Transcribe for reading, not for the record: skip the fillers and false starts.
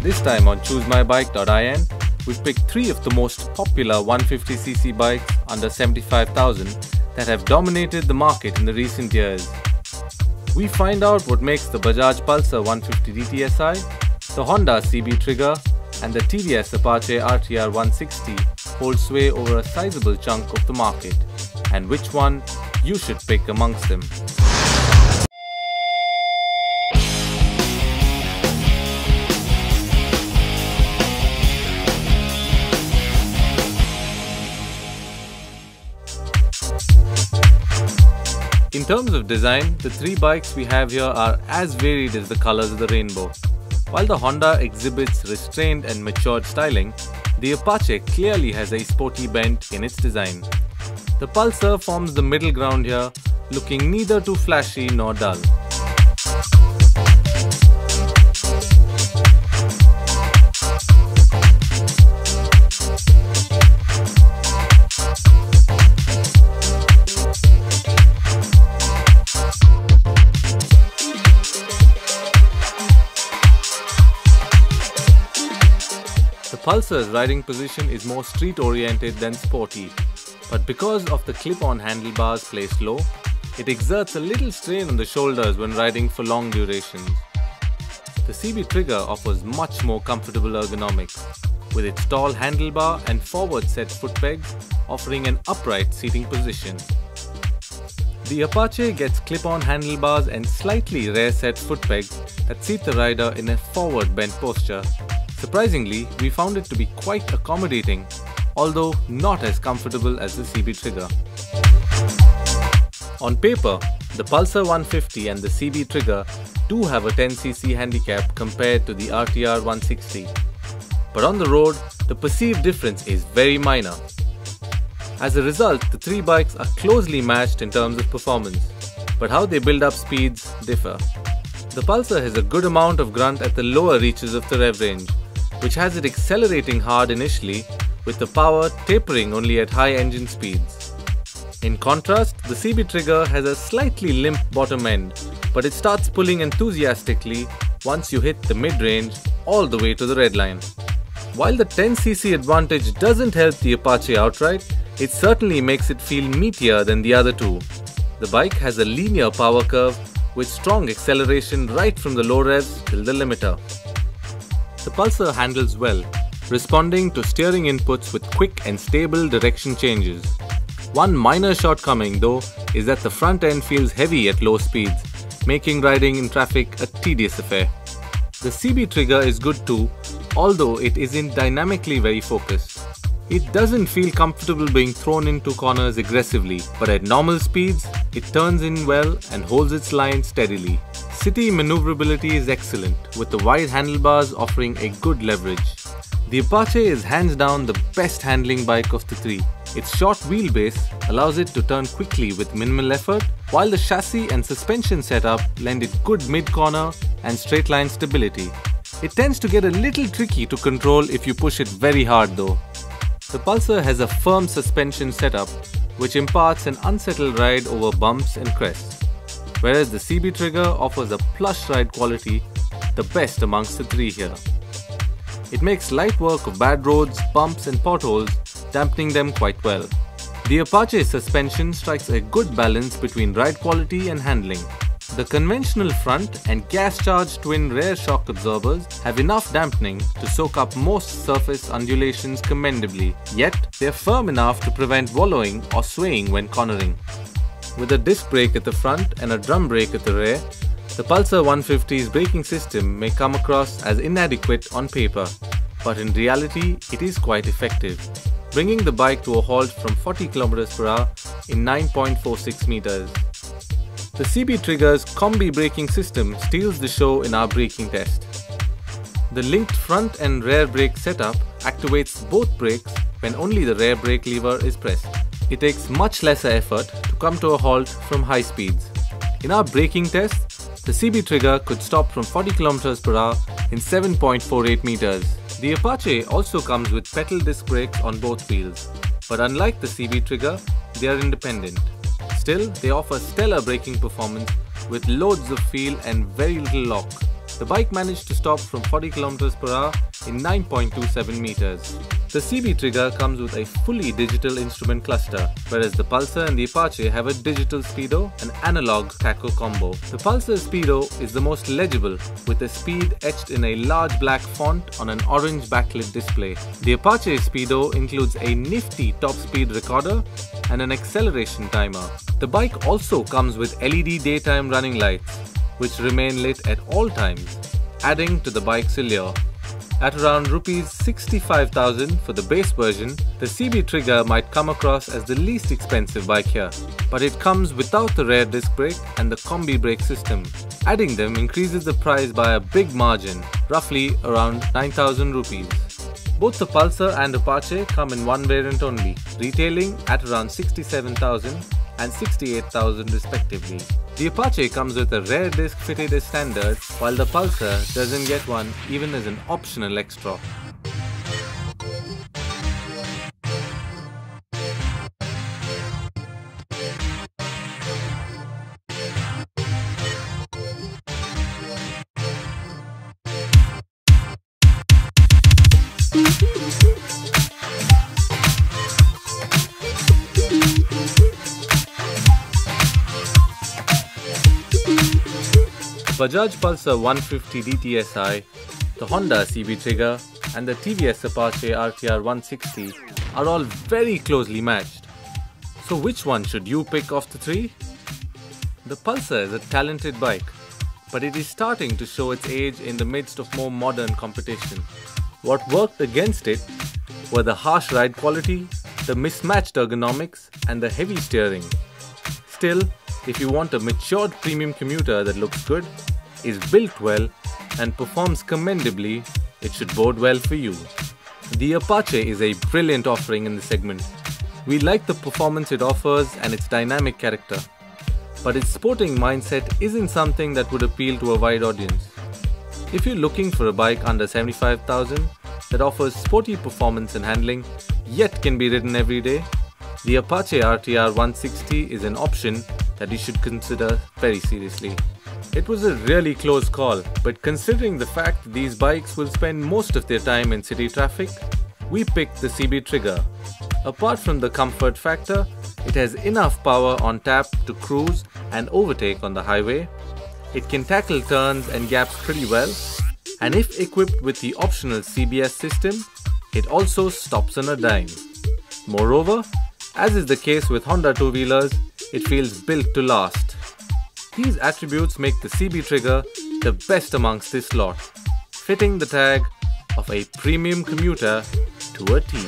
This time on ChooseMyBike.in, we've picked 3 of the most popular 150cc bikes under 75,000 that have dominated the market in the recent years. We find out what makes the Bajaj Pulsar 150 DTSi, the Honda CB Trigger and the TVS Apache RTR 160 hold sway over a sizable chunk of the market, and which one you should pick amongst them. In terms of design, the 3 bikes we have here are as varied as the colors of the rainbow. While the Honda exhibits restrained and matured styling, the Apache clearly has a sporty bent in its design. The Pulsar forms the middle ground here, looking neither too flashy nor dull. The Pulsar's riding position is more street-oriented than sporty, but because of the clip-on handlebars placed low, it exerts a little strain on the shoulders when riding for long durations. The CB Trigger offers much more comfortable ergonomics, with its tall handlebar and forward-set foot pegs offering an upright seating position. The Apache gets clip-on handlebars and slightly rear-set foot pegs that seat the rider in a forward bent posture. Surprisingly, we found it to be quite accommodating, although not as comfortable as the CB Trigger. On paper, the Pulsar 150 and the CB Trigger do have a 10cc handicap compared to the RTR 160. But on the road, the perceived difference is very minor. As a result, the 3 bikes are closely matched in terms of performance, but how they build up speeds differ. The Pulsar has a good amount of grunt at the lower reaches of the rev range, which has it accelerating hard initially, with the power tapering only at high engine speeds. In contrast, the CB Trigger has a slightly limp bottom end, but it starts pulling enthusiastically once you hit the mid-range all the way to the red line. While the 10cc advantage doesn't help the Apache outright, it certainly makes it feel meatier than the other 2. The bike has a linear power curve with strong acceleration right from the low revs till the limiter. The Pulsar handles well, responding to steering inputs with quick and stable direction changes. One minor shortcoming though is that the front end feels heavy at low speeds, making riding in traffic a tedious affair. The CB Trigger is good too, although it isn't dynamically very focused. It doesn't feel comfortable being thrown into corners aggressively, but at normal speeds, it turns in well and holds its line steadily. City maneuverability is excellent, with the wide handlebars offering a good leverage. The Apache is hands down the best handling bike of the 3. Its short wheelbase allows it to turn quickly with minimal effort, while the chassis and suspension setup lend it good mid-corner and straight-line stability. It tends to get a little tricky to control if you push it very hard though. The Pulsar has a firm suspension setup, which imparts an unsettled ride over bumps and crests, whereas the CB Trigger offers a plush ride quality, the best amongst the 3 here. It makes light work of bad roads, bumps and potholes, dampening them quite well. The Apache suspension strikes a good balance between ride quality and handling. The conventional front and gas-charged twin rear shock absorbers have enough dampening to soak up most surface undulations commendably, yet they are firm enough to prevent wallowing or swaying when cornering. With a disc brake at the front and a drum brake at the rear, the Pulsar 150's braking system may come across as inadequate on paper, but in reality it is quite effective, bringing the bike to a halt from 40 km/h in 9.46 meters. The CB Trigger's combi braking system steals the show in our braking test. The linked front and rear brake setup activates both brakes when only the rear brake lever is pressed. It takes much lesser effort to come to a halt from high speeds. In our braking test, the CB Trigger could stop from 40 km/h in 7.48 meters. The Apache also comes with pedal disc brakes on both wheels, but unlike the CB Trigger, they are independent. Still, they offer stellar braking performance with loads of feel and very little lock. The bike managed to stop from 40 km per hour in 9.27 meters. The CB Trigger comes with a fully digital instrument cluster, whereas the Pulsar and the Apache have a digital speedo and analog tacho combo. The Pulsar speedo is the most legible, with the speed etched in a large black font on an orange backlit display. The Apache speedo includes a nifty top speed recorder and an acceleration timer. The bike also comes with LED daytime running lights, which remain lit at all times, adding to the bike's allure. At around Rs 65,000 for the base version, the CB Trigger might come across as the least expensive bike here, but it comes without the rear disc brake and the combi brake system. Adding them increases the price by a big margin, roughly around 9,000 rupees. Both the Pulsar and Apache come in one variant only, retailing at around 67,000 and 68,000 respectively. The Apache comes with a rear disc fitted as standard, while the Pulsar doesn't get one even as an optional extra. The Bajaj Pulsar 150 DTSi, the Honda CB Trigger and the TVS Apache RTR 160 are all very closely matched. So which one should you pick of the three? The Pulsar is a talented bike, but it is starting to show its age in the midst of more modern competition. What worked against it were the harsh ride quality, the mismatched ergonomics and the heavy steering. Still, if you want a matured premium commuter that looks good, is built well and performs commendably, it should bode well for you. The Apache is a brilliant offering in the segment. We like the performance it offers and its dynamic character, but its sporting mindset isn't something that would appeal to a wide audience. If you're looking for a bike under 75,000 that offers sporty performance and handling, yet can be ridden every day, the Apache RTR 160 is an option that you should consider very seriously. It was a really close call, but considering the fact that these bikes will spend most of their time in city traffic, we picked the CB Trigger. Apart from the comfort factor, it has enough power on tap to cruise and overtake on the highway. It can tackle turns and gaps pretty well, and if equipped with the optional CBS system, it also stops on a dime. Moreover, as is the case with Honda two-wheelers, it feels built to last. These attributes make the CB Trigger the best amongst this lot, fitting the tag of a premium commuter to a T.